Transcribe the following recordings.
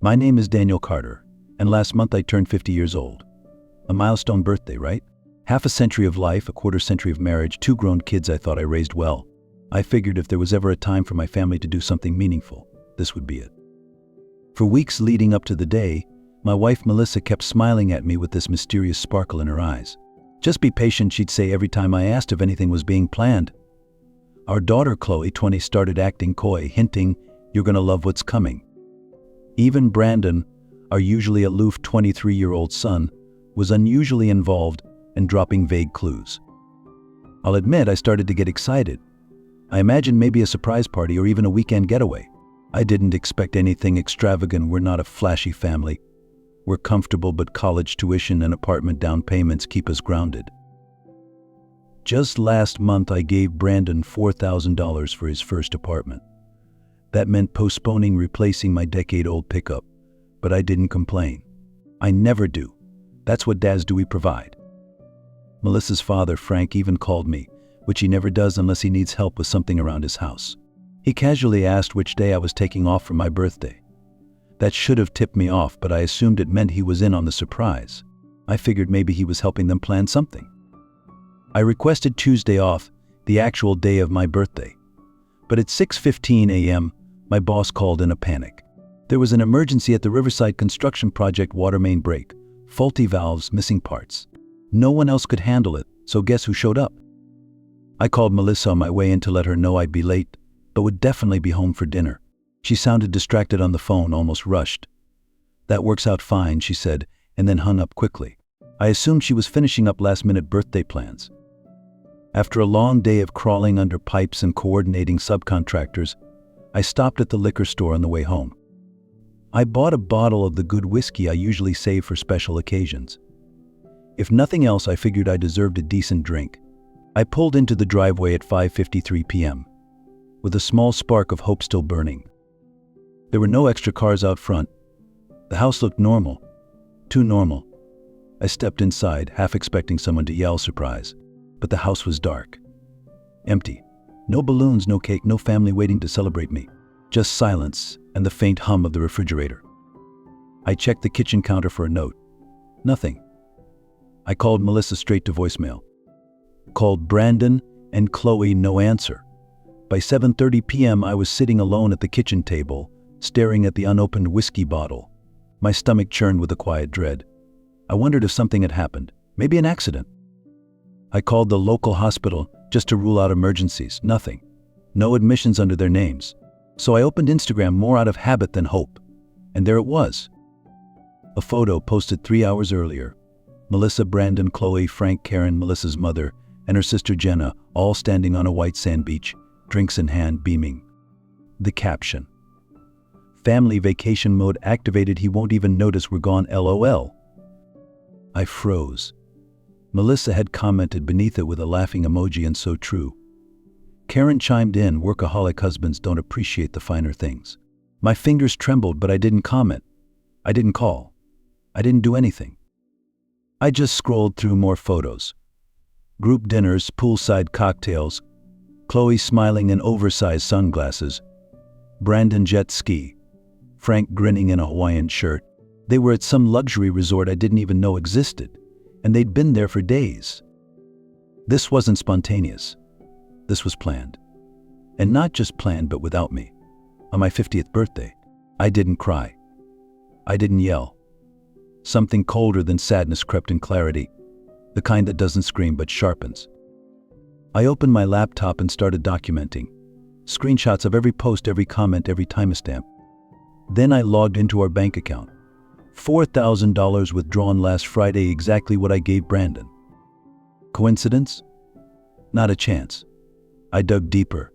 My name is Daniel Carter, and last month I turned 50 years old. A milestone birthday, right? Half a century of life, a quarter century of marriage, 2 grown kids I thought I raised well. I figured if there was ever a time for my family to do something meaningful, this would be it. For weeks leading up to the day, my wife Melissa kept smiling at me with this mysterious sparkle in her eyes. "Just be patient," she'd say every time I asked if anything was being planned. Our daughter Chloe, 20, started acting coy, hinting, "You're gonna love what's coming." Even Brandon, our usually aloof 23-year-old son, was unusually involved and dropping vague clues. I'll admit I started to get excited. I imagined maybe a surprise party or even a weekend getaway. I didn't expect anything extravagant. We're not a flashy family. We're comfortable, but college tuition and apartment down payments keep us grounded. Just last month I gave Brandon $4,000 for his first apartment. That meant postponing replacing my decade-old pickup, but I didn't complain. I never do. That's what dads do, we provide. Melissa's father, Frank, even called me, which he never does unless he needs help with something around his house. He casually asked which day I was taking off for my birthday. That should have tipped me off, but I assumed it meant he was in on the surprise. I figured maybe he was helping them plan something. I requested Tuesday off, the actual day of my birthday. But at 6:15 a.m., my boss called in a panic. There was an emergency at the Riverside construction project, water main break, faulty valves, missing parts. No one else could handle it, so guess who showed up? I called Melissa on my way in to let her know I'd be late, but would definitely be home for dinner. She sounded distracted on the phone, almost rushed. "That works out fine," she said, and then hung up quickly. I assumed she was finishing up last-minute birthday plans. After a long day of crawling under pipes and coordinating subcontractors, I stopped at the liquor store on the way home. I bought a bottle of the good whiskey I usually save for special occasions. If nothing else, I figured I deserved a decent drink. I pulled into the driveway at 5:53 p.m., with a small spark of hope still burning. There were no extra cars out front. The house looked normal, too normal. I stepped inside, half expecting someone to yell surprise, but the house was dark. Empty. No balloons, no cake, no family waiting to celebrate me. Just silence and the faint hum of the refrigerator. I checked the kitchen counter for a note. Nothing. I called Melissa straight to voicemail. Called Brandon and Chloe, no answer. By 7:30 p.m. I was sitting alone at the kitchen table, staring at the unopened whiskey bottle. My stomach churned with a quiet dread. I wondered if something had happened, maybe an accident. I called the local hospital just to rule out emergencies. Nothing. No admissions under their names. So I opened Instagram more out of habit than hope. And there it was. A photo posted 3 hours earlier. Melissa, Brandon, Chloe, Frank, Karen, Melissa's mother, and her sister Jenna, all standing on a white sand beach, drinks in hand, beaming. The caption: "Family vacation mode activated. He won't even notice we're gone, LOL." I froze. Melissa had commented beneath it with a laughing emoji, and so true. Karen chimed in, "Workaholic husbands don't appreciate the finer things." My fingers trembled, but I didn't comment. I didn't call. I didn't do anything. I just scrolled through more photos. Group dinners, poolside cocktails, Chloe smiling in oversized sunglasses, Brandon jet ski, Frank grinning in a Hawaiian shirt. They were at some luxury resort I didn't even know existed, and they'd been there for days. This wasn't spontaneous. This was planned. And not just planned, but without me. On my 50th birthday, I didn't cry. I didn't yell. Something colder than sadness crept in, clarity, the kind that doesn't scream but sharpens. I opened my laptop and started documenting. Screenshots of every post, every comment, every timestamp. Then I logged into our bank account. $4,000 withdrawn last Friday, exactly what I gave Brandon. Coincidence? Not a chance. I dug deeper.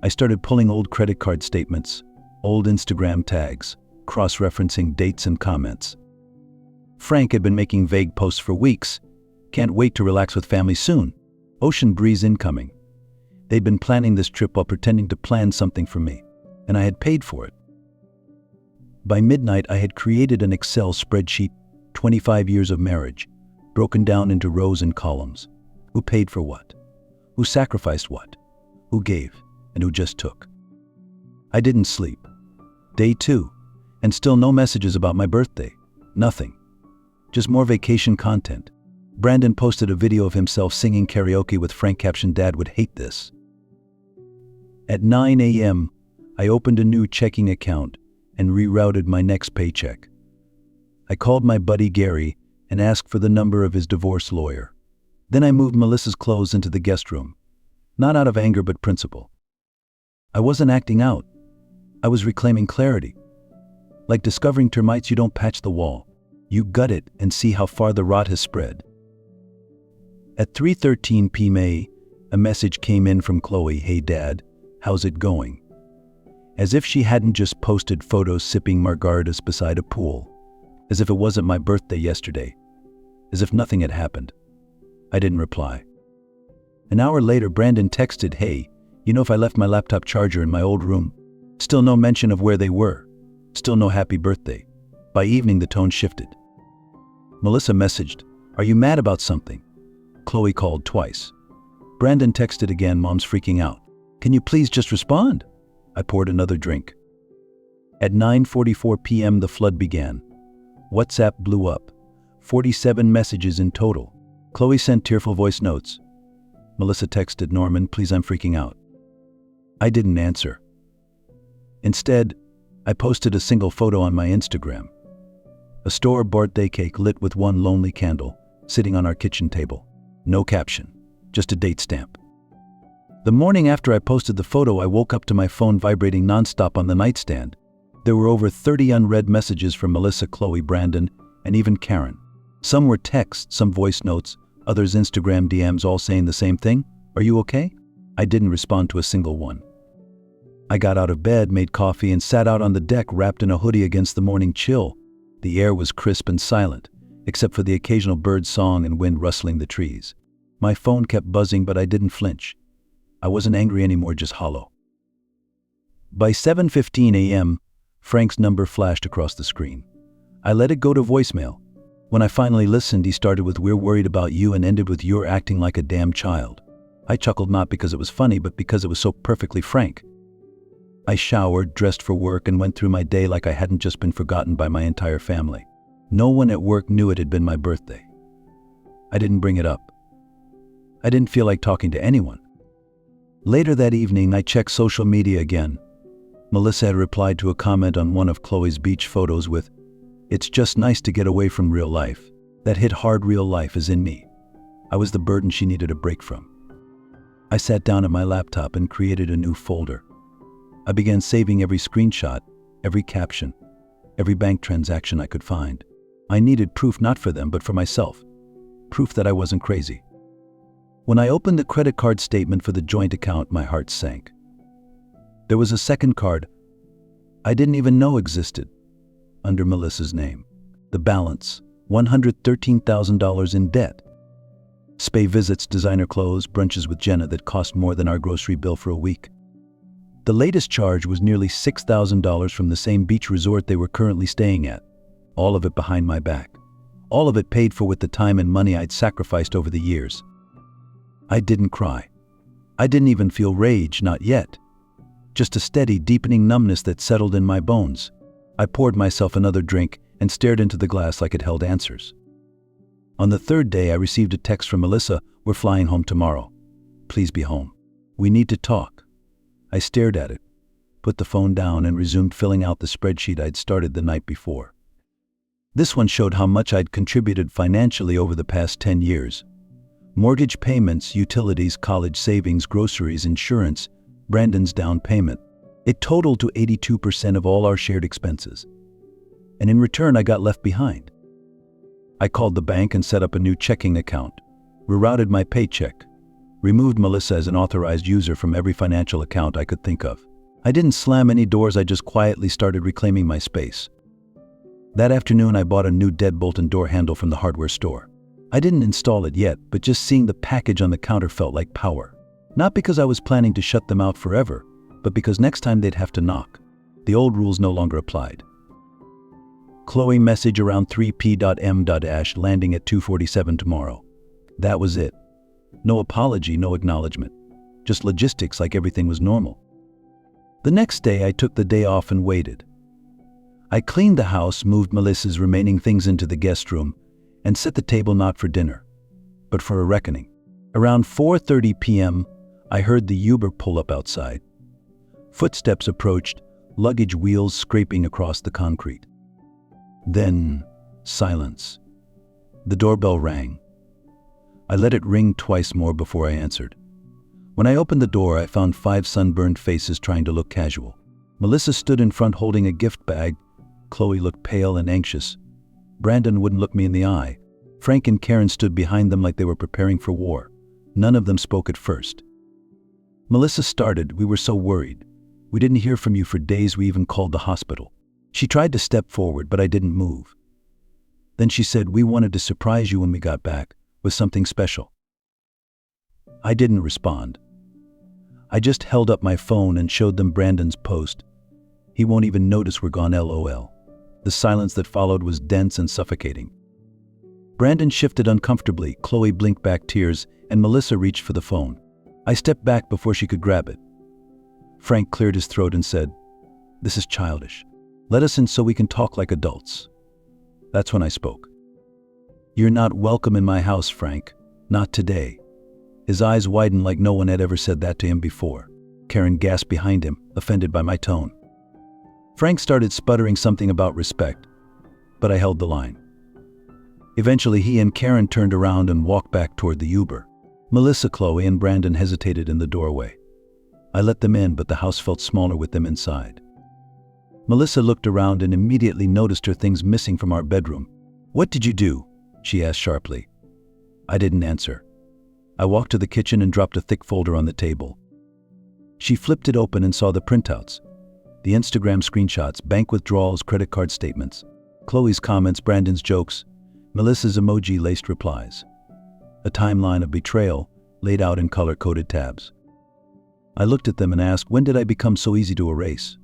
I started pulling old credit card statements, old Instagram tags, cross-referencing dates and comments. Frank had been making vague posts for weeks. "Can't wait to relax with family soon. Ocean breeze incoming." They'd been planning this trip while pretending to plan something for me, and I had paid for it. By midnight, I had created an Excel spreadsheet, 25 years of marriage, broken down into rows and columns. Who paid for what? Who sacrificed what? Who gave, and who just took? I didn't sleep. Day 2, And still no messages about my birthday. Nothing. Just more vacation content. Brandon posted a video of himself singing karaoke with Frank captioned, "Dad would hate this." At 9 a.m., I opened a new checking account and rerouted my next paycheck. I called my buddy Gary and asked for the number of his divorce lawyer. Then I moved Melissa's clothes into the guest room. Not out of anger but principle. I wasn't acting out. I was reclaiming clarity. Like discovering termites, you don't patch the wall. You gut it and see how far the rot has spread. At 3:13 p.m. a message came in from Chloe. "Hey Dad, how's it going?" As if she hadn't just posted photos sipping margaritas beside a pool. As if it wasn't my birthday yesterday. As if nothing had happened. I didn't reply. An hour later, Brandon texted, "Hey, you know if I left my laptop charger in my old room?" Still no mention of where they were. Still no happy birthday. By evening, the tone shifted. Melissa messaged, "Are you mad about something?" Chloe called twice. Brandon texted again, "Mom's freaking out. Can you please just respond?" I poured another drink. At 9:44 p.m. the flood began. WhatsApp blew up. 47 messages in total. Chloe sent tearful voice notes. Melissa texted, "Norman, please, I'm freaking out." I didn't answer. Instead, I posted a single photo on my Instagram. A store-bought birthday cake lit with one lonely candle, sitting on our kitchen table. No caption, just a date stamp. The morning after I posted the photo, I woke up to my phone vibrating nonstop on the nightstand. There were over 30 unread messages from Melissa, Chloe, Brandon, and even Karen. Some were texts, some voice notes, others Instagram DMs, all saying the same thing. "Are you okay?" I didn't respond to a single one. I got out of bed, made coffee, and sat out on the deck wrapped in a hoodie against the morning chill. The air was crisp and silent, except for the occasional bird song and wind rustling the trees. My phone kept buzzing, but I didn't flinch. I wasn't angry anymore, just hollow. By 7:15 a.m., Frank's number flashed across the screen. I let it go to voicemail. When I finally listened, he started with, "We're worried about you," and ended with, "You're acting like a damn child." I chuckled, not because it was funny, but because it was so perfectly Frank. I showered, dressed for work, and went through my day like I hadn't just been forgotten by my entire family. No one at work knew it had been my birthday. I didn't bring it up. I didn't feel like talking to anyone. Later that evening, I checked social media again. Melissa had replied to a comment on one of Chloe's beach photos with, "It's just nice to get away from real life." That hit hard. Real life is in me. I was the burden she needed a break from. I sat down at my laptop and created a new folder. I began saving every screenshot, every caption, every bank transaction I could find. I needed proof, not for them, but for myself. Proof that I wasn't crazy. When I opened the credit card statement for the joint account, my heart sank. There was a second card I didn't even know existed, under Melissa's name. The balance, $113,000 in debt. Spa visits, designer clothes, brunches with Jenna that cost more than our grocery bill for a week. The latest charge was nearly $6,000 from the same beach resort they were currently staying at. All of it behind my back. All of it paid for with the time and money I'd sacrificed over the years. I didn't cry. I didn't even feel rage, not yet. Just a steady, deepening numbness that settled in my bones. I poured myself another drink and stared into the glass like it held answers. On the third day, I received a text from Melissa, "We're flying home tomorrow. Please be home. We need to talk." I stared at it, put the phone down, and resumed filling out the spreadsheet I'd started the night before. This one showed how much I'd contributed financially over the past 10 years. Mortgage payments, utilities, college savings, groceries, insurance, Brandon's down payment. It totaled to 82% of all our shared expenses. And in return, I got left behind. I called the bank and set up a new checking account, rerouted my paycheck, removed Melissa as an authorized user from every financial account I could think of. I didn't slam any doors, I just quietly started reclaiming my space. That afternoon, I bought a new deadbolt and door handle from the hardware store. I didn't install it yet, but just seeing the package on the counter felt like power. Not because I was planning to shut them out forever, but because next time they'd have to knock. The old rules no longer applied. Chloe message around 3 p.m. landing at 2:47 tomorrow. That was it. No apology, no acknowledgement. Just logistics, like everything was normal. The next day, I took the day off and waited. I cleaned the house, moved Melissa's remaining things into the guest room, and set the table not for dinner, but for a reckoning. Around 4:30 p.m., I heard the Uber pull up outside. Footsteps approached, luggage wheels scraping across the concrete. Then, silence. The doorbell rang. I let it ring twice more before I answered. When I opened the door, I found 5 sunburned faces trying to look casual. Melissa stood in front holding a gift bag. Chloe looked pale and anxious. Brandon wouldn't look me in the eye. Frank and Karen stood behind them like they were preparing for war. None of them spoke at first. Melissa started. "We were so worried. We didn't hear from you for days. We even called the hospital." She tried to step forward, but I didn't move. Then she said, "We wanted to surprise you when we got back with something special." I didn't respond. I just held up my phone and showed them Brandon's post. "He won't even notice we're gone, LOL." The silence that followed was dense and suffocating. Brandon shifted uncomfortably, Chloe blinked back tears, and Melissa reached for the phone. I stepped back before she could grab it. Frank cleared his throat and said, "This is childish. Let us in so we can talk like adults." That's when I spoke. "You're not welcome in my house, Frank. Not today." His eyes widened like no one had ever said that to him before. Karen gasped behind him, offended by my tone. Frank started sputtering something about respect, but I held the line. Eventually, he and Karen turned around and walked back toward the Uber. Melissa, Chloe, and Brandon hesitated in the doorway. I let them in, but the house felt smaller with them inside. Melissa looked around and immediately noticed her things missing from our bedroom. "What did you do?" she asked sharply. I didn't answer. I walked to the kitchen and dropped a thick folder on the table. She flipped it open and saw the printouts. The Instagram screenshots, bank withdrawals, credit card statements. Chloe's comments, Brandon's jokes, Melissa's emoji-laced replies. A timeline of betrayal laid out in color-coded tabs. I looked at them and asked, "When did I become so easy to erase?"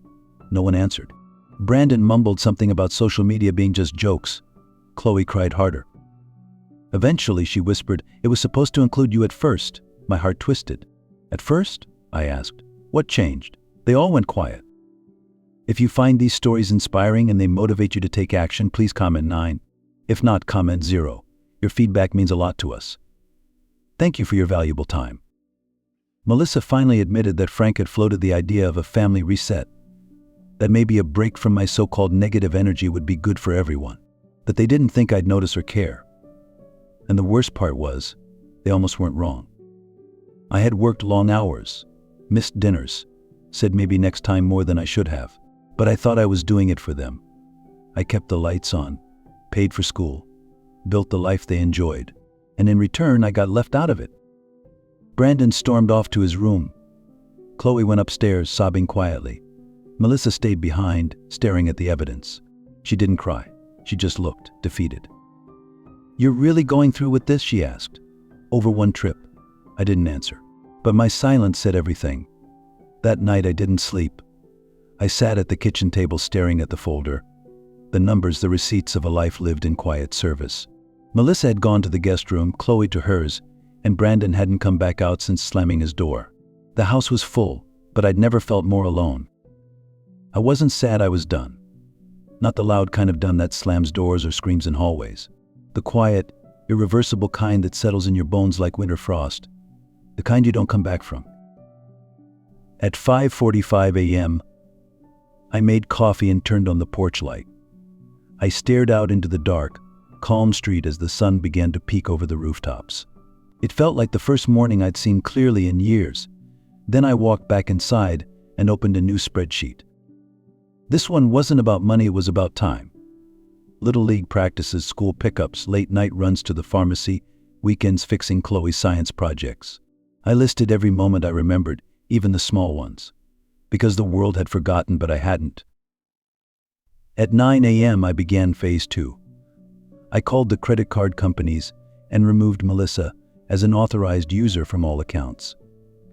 No one answered. Brandon mumbled something about social media being just jokes. Chloe cried harder. Eventually, she whispered, "It was supposed to include you at first." My heart twisted. "At first?" I asked. "What changed?" They all went quiet. If you find these stories inspiring and they motivate you to take action, please comment 9. If not, comment 0. Your feedback means a lot to us. Thank you for your valuable time. Melissa finally admitted that Frank had floated the idea of a family reset, that maybe a break from my so-called negative energy would be good for everyone, that they didn't think I'd notice or care. And the worst part was, they almost weren't wrong. I had worked long hours, missed dinners, said maybe next time more than I should have, but I thought I was doing it for them. I kept the lights on, paid for school, built the life they enjoyed, and in return I got left out of it. Brandon stormed off to his room. Chloe went upstairs, sobbing quietly. Melissa stayed behind, staring at the evidence. She didn't cry. She just looked, defeated. "You're really going through with this?" she asked. "Over one trip." I didn't answer. But my silence said everything. That night I didn't sleep. I sat at the kitchen table staring at the folder. The numbers, the receipts of a life lived in quiet service. Melissa had gone to the guest room, Chloe to hers, and Brandon hadn't come back out since slamming his door. The house was full, but I'd never felt more alone. I wasn't sad I was done. Not the loud kind of done that slams doors or screams in hallways. The quiet, irreversible kind that settles in your bones like winter frost. The kind you don't come back from. At 5:45 a.m., I made coffee and turned on the porch light. I stared out into the dark, calm street as the sun began to peek over the rooftops. It felt like the first morning I'd seen clearly in years. Then I walked back inside and opened a new spreadsheet. This one wasn't about money, it was about time. Little league practices, school pickups, late night runs to the pharmacy, weekends fixing Chloe's science projects. I listed every moment I remembered, even the small ones, because the world had forgotten, but I hadn't. At 9 a.m. I began phase 2. I called the credit card companies and removed Melissa as an authorized user from all accounts.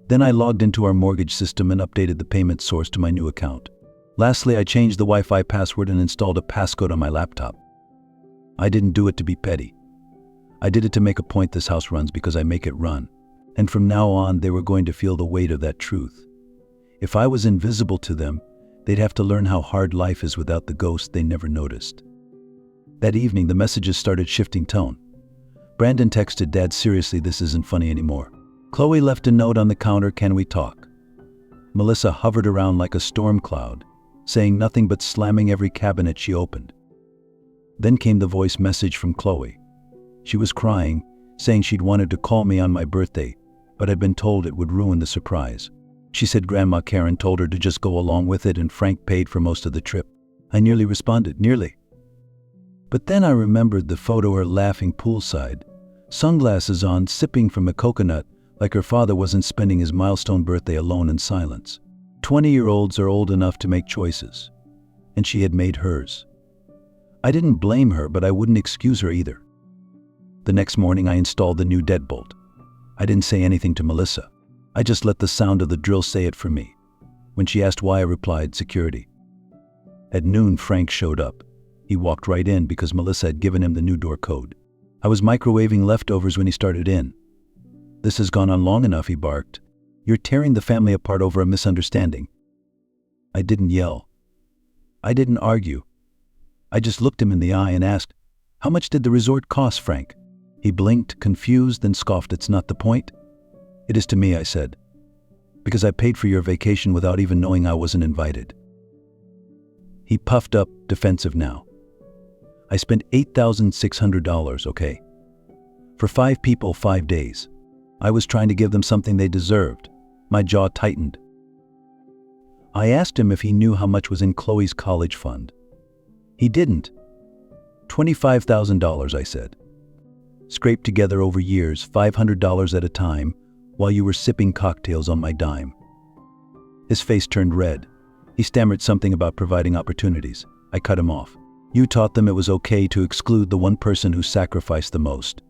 Then I logged into our mortgage system and updated the payment source to my new account. Lastly, I changed the Wi-Fi password and installed a passcode on my laptop. I didn't do it to be petty. I did it to make a point: this house runs because I make it run. And from now on, they were going to feel the weight of that truth. If I was invisible to them, They'd have to learn how hard life is without the ghost they never noticed. That evening, the messages started shifting tone. Brandon texted, "Dad, seriously, this isn't funny anymore." Chloe left a note on the counter, "Can we talk?" Melissa hovered around like a storm cloud, saying nothing but slamming every cabinet she opened. Then came the voice message from Chloe. She was crying, saying she'd wanted to call me on my birthday, but had been told it would ruin the surprise. She said Grandma Karen told her to just go along with it and Frank paid for most of the trip. I nearly responded, nearly. But then I remembered the photo, her laughing poolside, sunglasses on, sipping from a coconut, like her father wasn't spending his milestone birthday alone in silence. 20-year-olds are old enough to make choices, and she had made hers. I didn't blame her, but I wouldn't excuse her either. The next morning I installed the new deadbolt. I didn't say anything to Melissa. I just let the sound of the drill say it for me. When she asked why, I replied, "Security." At noon, Frank showed up. He walked right in because Melissa had given him the new door code. I was microwaving leftovers when he started in. "This has gone on long enough," he barked. "You're tearing the family apart over a misunderstanding." I didn't yell. I didn't argue. I just looked him in the eye and asked, "How much did the resort cost, Frank?" He blinked, confused, then scoffed, "It's not the point." "It is to me," I said, "because I paid for your vacation without even knowing I wasn't invited." He puffed up, defensive now. "I spent $8,600, okay? For 5 people, 5 days. I was trying to give them something they deserved." My jaw tightened. I asked him if he knew how much was in Chloe's college fund. He didn't. $25,000, I said. "Scraped together over years, $500 at a time, while you were sipping cocktails on my dime." His face turned red. He stammered something about providing opportunities. I cut him off. "You taught them it was okay to exclude the one person who sacrificed the most.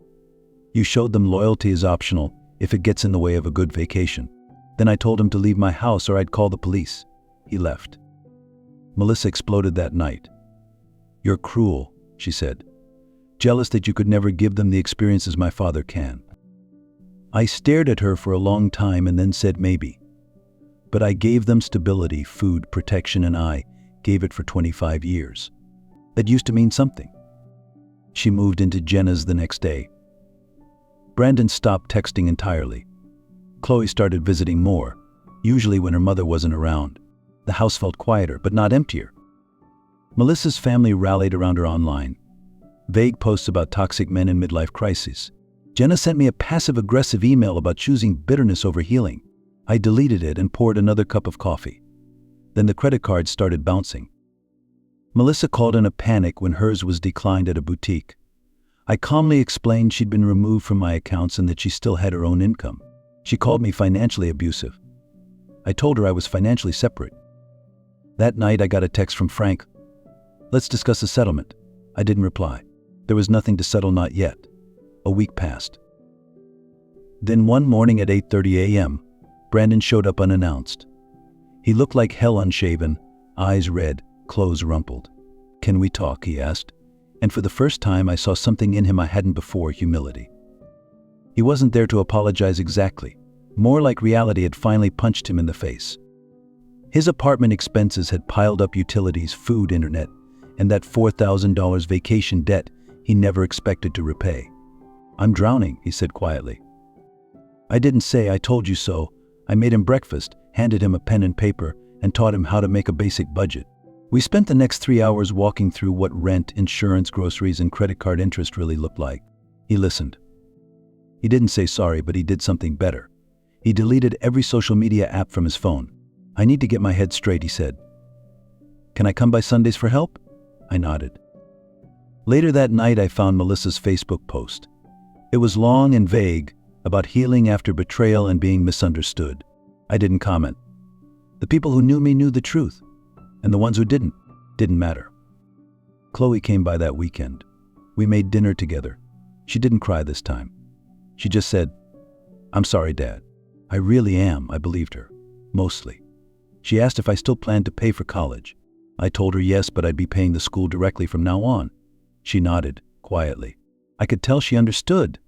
You showed them loyalty is optional if it gets in the way of a good vacation. Then I told him to leave my house or I'd call the police." He left. Melissa exploded that night. "You're cruel," she said. "Jealous that you could never give them the experiences my father can." I stared at her for a long time and then said maybe. But I gave them stability, food, protection, and I gave it for 25 years. That used to mean something. She moved into Jenna's the next day. Brandon stopped texting entirely. Chloe started visiting more, usually when her mother wasn't around. The house felt quieter, but not emptier. Melissa's family rallied around her online. Vague posts about toxic men in midlife crises. Jenna sent me a passive-aggressive email about choosing bitterness over healing. I deleted it and poured another cup of coffee. Then the credit cards started bouncing. Melissa called in a panic when hers was declined at a boutique. I calmly explained she'd been removed from my accounts and that she still had her own income. She called me financially abusive. I told her I was financially separate. That night I got a text from Frank. "Let's discuss a settlement." I didn't reply. There was nothing to settle, not yet. A week passed. Then one morning at 8:30 a.m., Brandon showed up unannounced. He looked like hell unshaven, eyes red, clothes rumpled. "Can we talk?" he asked. And for the first time I saw something in him I hadn't before, humility. He wasn't there to apologize exactly. More like reality had finally punched him in the face. His apartment expenses had piled up, utilities, food, internet, and that $4,000 vacation debt he never expected to repay. "I'm drowning," he said quietly. I didn't say "I told you so." I made him breakfast, handed him a pen and paper, and taught him how to make a basic budget. We spent the next 3 hours walking through what rent, insurance, groceries, and credit card interest really looked like. He listened. He didn't say sorry, but he did something better. He deleted every social media app from his phone. "I need to get my head straight," he said. "Can I come by Sundays for help?" I nodded. Later that night I found Melissa's Facebook post. It was long and vague, about healing after betrayal and being misunderstood. I didn't comment. The people who knew me knew the truth, and the ones who didn't matter. Chloe came by that weekend. We made dinner together. She didn't cry this time. She just said, "I'm sorry, Dad." "I really am," I believed her. Mostly. She asked if I still planned to pay for college. I told her yes, but I'd be paying the school directly from now on. She nodded, quietly. I could tell she understood.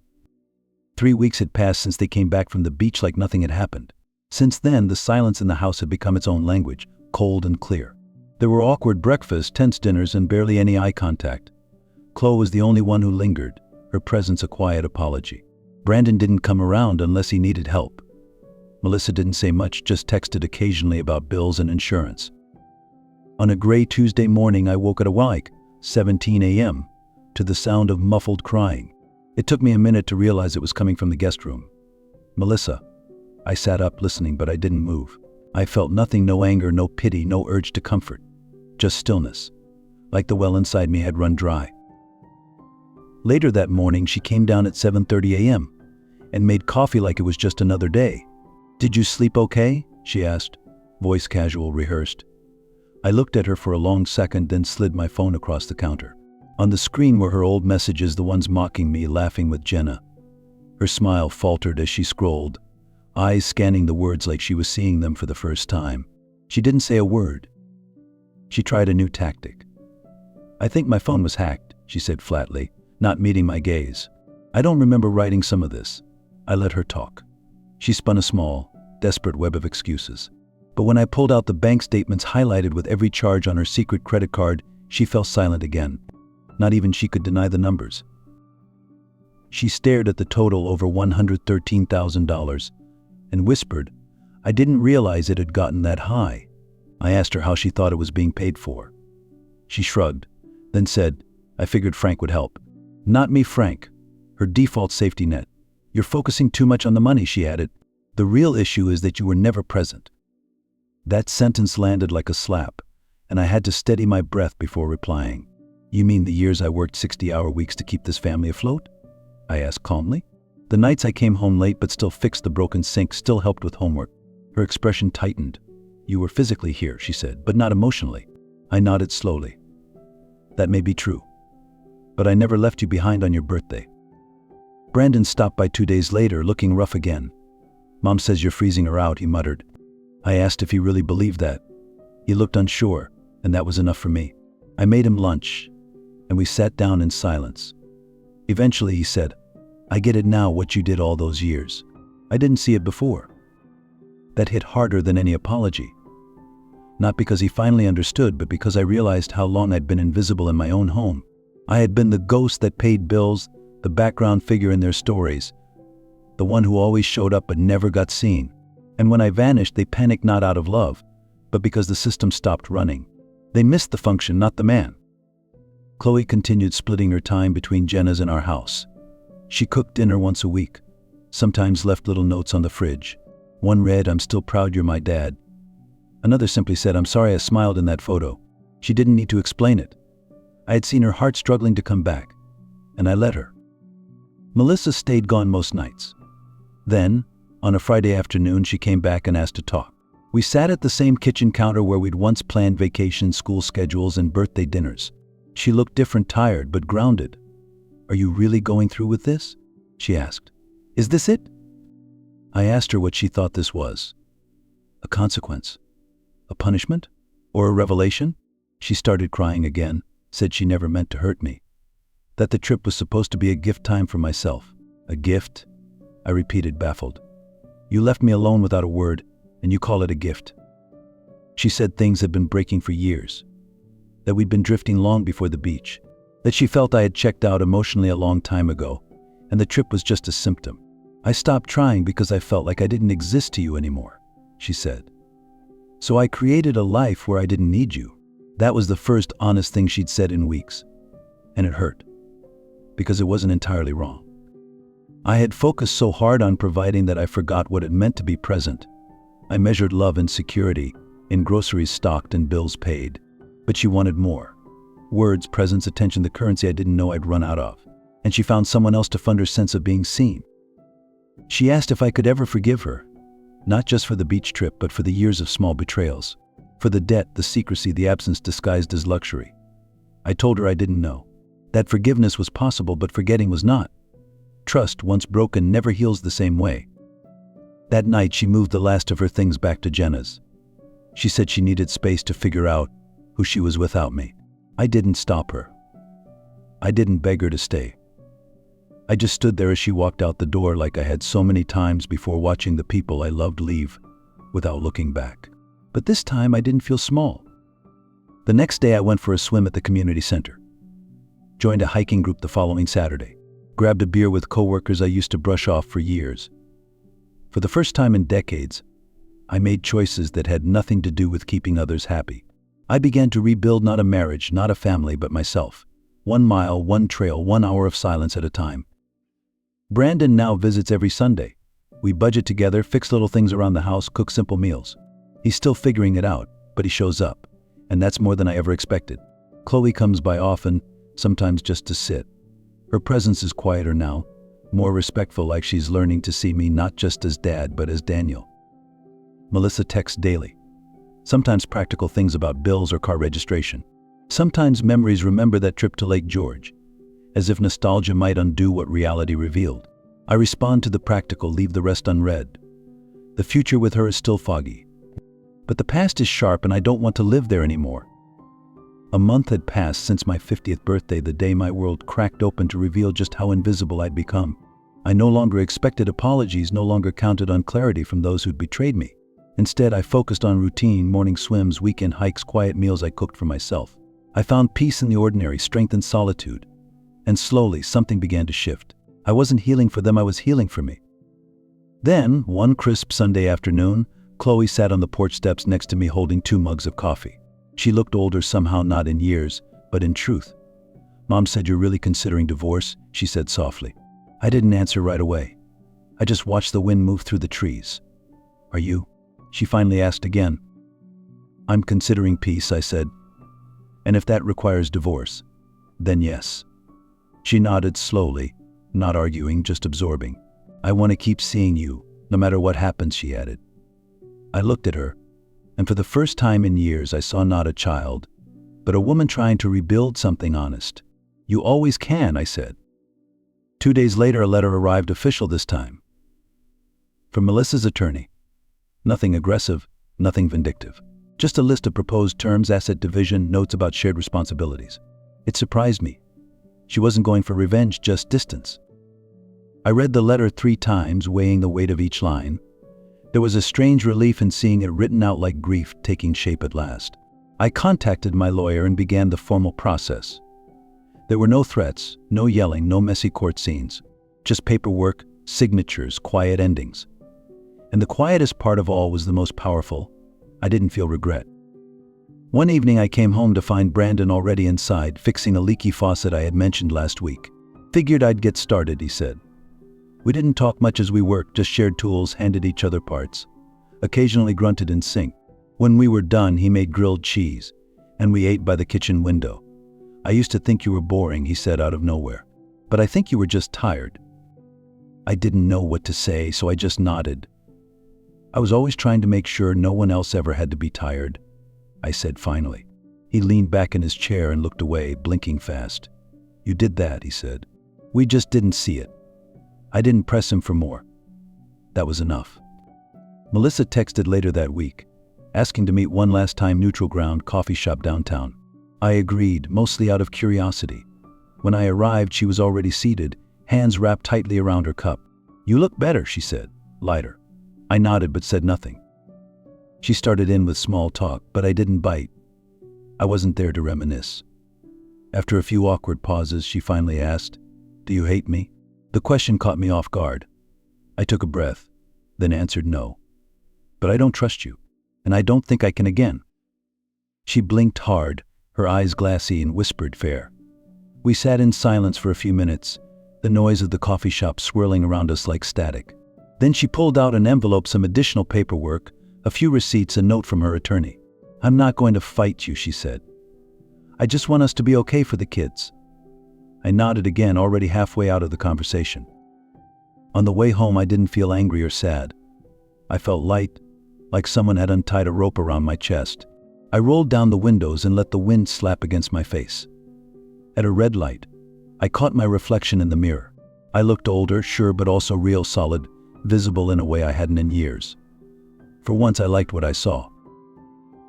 3 weeks had passed since they came back from the beach like nothing had happened. Since then, the silence in the house had become its own language, cold and clear. There were awkward breakfasts, tense dinners, and barely any eye contact. Chloe was the only one who lingered, her presence a quiet apology. Brandon didn't come around unless he needed help. Melissa didn't say much, just texted occasionally about bills and insurance. On a gray Tuesday morning, I woke at like 17 a.m. to the sound of muffled crying. It took me a minute to realize it was coming from the guest room. Melissa. I sat up listening, but I didn't move. I felt nothing, no anger, no pity, no urge to comfort. Just stillness, like the well inside me had run dry. Later that morning, she came down at 7:30 a.m. and made coffee like it was just another day. "Did you sleep okay?" she asked, voice casual, rehearsed. I looked at her for a long second, then slid my phone across the counter. On the screen were her old messages, the ones mocking me, laughing with Jenna. Her smile faltered as she scrolled, eyes scanning the words like she was seeing them for the first time. She didn't say a word. She tried a new tactic. "I think my phone was hacked," she said flatly, not meeting my gaze. "I don't remember writing some of this." I let her talk. She spun a small, desperate web of excuses. But when I pulled out the bank statements highlighted with every charge on her secret credit card, she fell silent again. Not even she could deny the numbers. She stared at the total, over $113,000, and whispered, "I didn't realize it had gotten that high." I asked her how she thought it was being paid for. She shrugged, then said, "I figured Frank would help." "Not me, Frank. Her default safety net. You're focusing too much on the money," she added. "The real issue is that you were never present." That sentence landed like a slap, and I had to steady my breath before replying. "You mean the years I worked 60-hour weeks to keep this family afloat?" I asked calmly. "The nights I came home late but still fixed the broken sink, still helped with homework." Her expression tightened. "You were physically here," she said, "but not emotionally." I nodded slowly. "That may be true. But I never left you behind on your birthday." Brandon stopped by 2 days later, looking rough again. "Mom says you're freezing her out," he muttered. I asked if he really believed that. He looked unsure, and that was enough for me. I made him lunch, and we sat down in silence. Eventually he said, "I get it now, what you did all those years. I didn't see it before." That hit harder than any apology. Not because he finally understood, but because I realized how long I'd been invisible in my own home. I had been the ghost that paid bills, the background figure in their stories, the one who always showed up but never got seen. And when I vanished, they panicked, not out of love, but because the system stopped running. They missed the function, not the man. Chloe continued splitting her time between Jenna's and our house. She cooked dinner once a week, sometimes left little notes on the fridge. One read, "I'm still proud you're my dad." Another simply said, "I'm sorry I smiled in that photo." She didn't need to explain it. I had seen her heart struggling to come back, and I let her. Melissa stayed gone most nights. Then, on a Friday afternoon, she came back and asked to talk. We sat at the same kitchen counter where we'd once planned vacations, school schedules, and birthday dinners. She looked different, tired but grounded. "Are you really going through with this?" she asked. "Is this it?" I asked her what she thought this was. A consequence? A punishment? Or a revelation? She started crying again, said she never meant to hurt me. That the trip was supposed to be a gift, time for myself. "A gift?" I repeated, baffled. "You left me alone without a word, and you call it a gift." She said things had been breaking for years, that we'd been drifting long before the beach, that she felt I had checked out emotionally a long time ago, and the trip was just a symptom. "I stopped trying because I felt like I didn't exist to you anymore," she said. "So I created a life where I didn't need you." That was the first honest thing she'd said in weeks, and it hurt, because it wasn't entirely wrong. I had focused so hard on providing that I forgot what it meant to be present. I measured love and security in groceries stocked and bills paid, but she wanted more. Words, presence, attention, the currency I didn't know I'd run out of. And she found someone else to fund her sense of being seen. She asked if I could ever forgive her, not just for the beach trip, but for the years of small betrayals, for the debt, the secrecy, the absence disguised as luxury. I told her I didn't know, that forgiveness was possible, but forgetting was not. Trust, once broken, never heals the same way. That night, she moved the last of her things back to Jenna's. She said she needed space to figure out who she was without me. I didn't stop her. I didn't beg her to stay. I just stood there as she walked out the door, like I had so many times before, watching the people I loved leave without looking back. But this time I didn't feel small. The next day I went for a swim at the community center. Joined a hiking group the following Saturday. Grabbed a beer with coworkers I used to brush off for years. For the first time in decades, I made choices that had nothing to do with keeping others happy. I began to rebuild not a marriage, not a family, but myself. 1 mile, 1 trail, 1 hour of silence at a time. Brandon now visits every Sunday. We budget together, fix little things around the house, cook simple meals. He's still figuring it out, but he shows up, and that's more than I ever expected. Chloe comes by often, sometimes just to sit. Her presence is quieter now, more respectful, like she's learning to see me not just as dad, but as Daniel. Melissa texts daily. Sometimes practical things about bills or car registration. Sometimes memories, remember that trip to Lake George, as if nostalgia might undo what reality revealed. I respond to the practical, leave the rest unread. The future with her is still foggy. But the past is sharp and I don't want to live there anymore. A month had passed since my 50th birthday, the day my world cracked open to reveal just how invisible I'd become. I no longer expected apologies, no longer counted on clarity from those who'd betrayed me. Instead, I focused on routine, morning swims, weekend hikes, quiet meals I cooked for myself. I found peace in the ordinary, strength in solitude. And slowly, something began to shift. I wasn't healing for them, I was healing for me. Then, one crisp Sunday afternoon, Chloe sat on the porch steps next to me holding 2 mugs of coffee. She looked older, somehow not in years, but in truth. "Mom said you're really considering divorce," she said softly. I didn't answer right away. I just watched the wind move through the trees. "Are you?" she finally asked again. "I'm considering peace," I said. "And if that requires divorce, then yes." She nodded slowly, not arguing, just absorbing. "I want to keep seeing you, no matter what happens," she added. I looked at her, and for the first time in years I saw not a child, but a woman trying to rebuild something honest. "You always can," I said. 2 days later, a letter arrived, official this time. From Melissa's attorney. Nothing aggressive, nothing vindictive. Just a list of proposed terms, asset division, notes about shared responsibilities. It surprised me. She wasn't going for revenge, just distance. I read the letter 3 times, weighing the weight of each line. There was a strange relief in seeing it written out, like grief taking shape at last. I contacted my lawyer and began the formal process. There were no threats, no yelling, no messy court scenes. Just paperwork, signatures, quiet endings. And the quietest part of all was the most powerful. I didn't feel regret. One evening I came home to find Brandon already inside, fixing a leaky faucet I had mentioned last week. "Figured I'd get started," he said. We didn't talk much as we worked, just shared tools, handed each other parts. Occasionally grunted in sync. When we were done, he made grilled cheese, and we ate by the kitchen window. "I used to think you were boring," he said out of nowhere. "But I think you were just tired." I didn't know what to say, so I just nodded. "I was always trying to make sure no one else ever had to be tired," I said finally. He leaned back in his chair and looked away, blinking fast. "You did that," he said. "We just didn't see it." I didn't press him for more. That was enough. Melissa texted later that week, asking to meet one last time, neutral ground, coffee shop downtown. I agreed, mostly out of curiosity. When I arrived, she was already seated, hands wrapped tightly around her cup. "You look better," she said, lighter. I nodded but said nothing. She started in with small talk, but I didn't bite. I wasn't there to reminisce. After a few awkward pauses, she finally asked, "Do you hate me?" The question caught me off guard. I took a breath, then answered no. "But I don't trust you, and I don't think I can again." She blinked hard, her eyes glassy, and whispered, "Fair." We sat in silence for a few minutes, the noise of the coffee shop swirling around us like static. Then she pulled out an envelope, some additional paperwork, a few receipts, a note from her attorney. "I'm not going to fight you," she said. "I just want us to be okay for the kids." I nodded again, already halfway out of the conversation. On the way home, I didn't feel angry or sad. I felt light, like someone had untied a rope around my chest. I rolled down the windows and let the wind slap against my face. At a red light, I caught my reflection in the mirror. I looked older, sure, but also real, solid, visible in a way I hadn't in years. For once, I liked what I saw.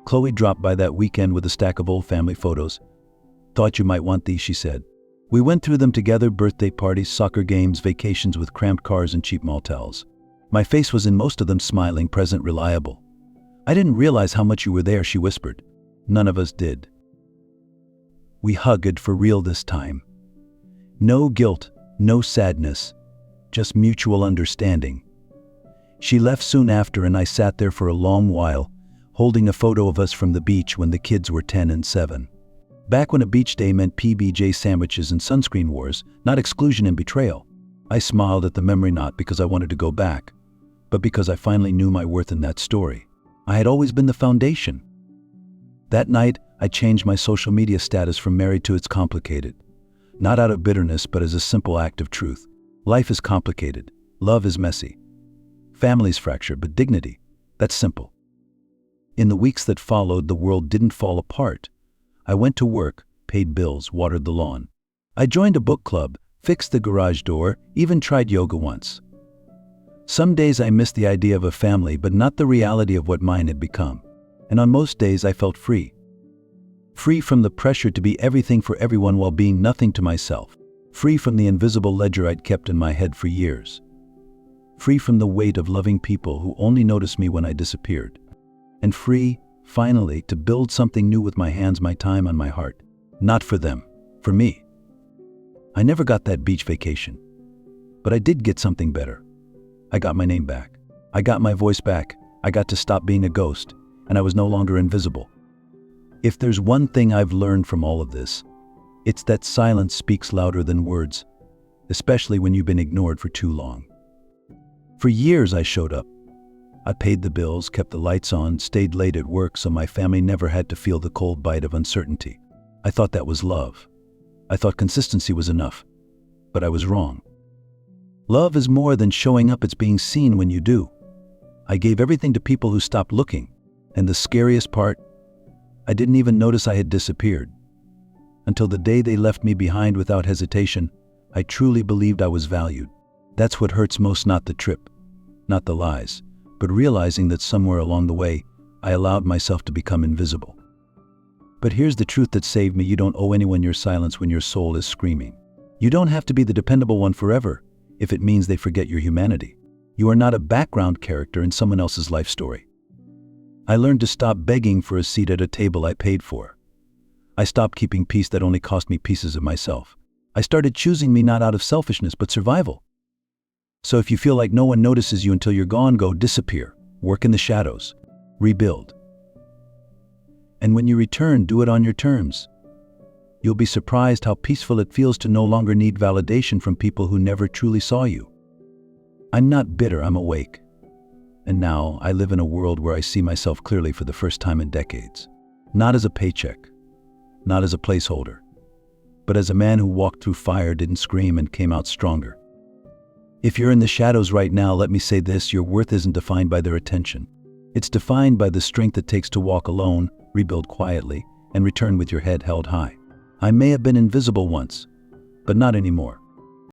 Chloe dropped by that weekend with a stack of old family photos. "Thought you might want these," she said. We went through them together: birthday parties, soccer games, vacations with cramped cars and cheap motels. My face was in most of them, smiling, present, reliable. "I didn't realize how much you were there," she whispered. "None of us did." We hugged for real this time. No guilt, no sadness, just mutual understanding. She left soon after, and I sat there for a long while, holding a photo of us from the beach when the kids were 10 and 7. Back when a beach day meant PBJ sandwiches and sunscreen wars, not exclusion and betrayal. I smiled at the memory, not because I wanted to go back, but because I finally knew my worth in that story. I had always been the foundation. That night, I changed my social media status from married to it's complicated. Not out of bitterness, but as a simple act of truth. Life is complicated. Love is messy. Families fracture, but dignity, that's simple. In the weeks that followed, the world didn't fall apart. I went to work, paid bills, watered the lawn. I joined a book club, fixed the garage door, even tried yoga once. Some days I missed the idea of a family, but not the reality of what mine had become. And on most days I felt free. Free from the pressure to be everything for everyone while being nothing to myself. Free from the invisible ledger I'd kept in my head for years. Free from the weight of loving people who only noticed me when I disappeared. And free, finally, to build something new with my hands, my time, and my heart. Not for them, for me. I never got that beach vacation. But I did get something better. I got my name back. I got my voice back. I got to stop being a ghost, and I was no longer invisible. If there's one thing I've learned from all of this, it's that silence speaks louder than words, especially when you've been ignored for too long. For years I showed up. I paid the bills, kept the lights on, stayed late at work so my family never had to feel the cold bite of uncertainty. I thought that was love. I thought consistency was enough. But I was wrong. Love is more than showing up, it's being seen when you do. I gave everything to people who stopped looking. And the scariest part, I didn't even notice I had disappeared. Until the day they left me behind without hesitation, I truly believed I was valued. That's what hurts most, not the trip, not the lies, but realizing that somewhere along the way, I allowed myself to become invisible. But here's the truth that saved me: you don't owe anyone your silence when your soul is screaming. You don't have to be the dependable one forever if it means they forget your humanity. You are not a background character in someone else's life story. I learned to stop begging for a seat at a table I paid for. I stopped keeping peace that only cost me pieces of myself. I started choosing me, not out of selfishness, but survival. So if you feel like no one notices you until you're gone, go disappear, work in the shadows, rebuild. And when you return, do it on your terms. You'll be surprised how peaceful it feels to no longer need validation from people who never truly saw you. I'm not bitter, I'm awake. And now I live in a world where I see myself clearly for the first time in decades. Not as a paycheck, not as a placeholder, but as a man who walked through fire, didn't scream, and came out stronger. If you're in the shadows right now, let me say this: your worth isn't defined by their attention. It's defined by the strength it takes to walk alone, rebuild quietly, and return with your head held high. I may have been invisible once, but not anymore.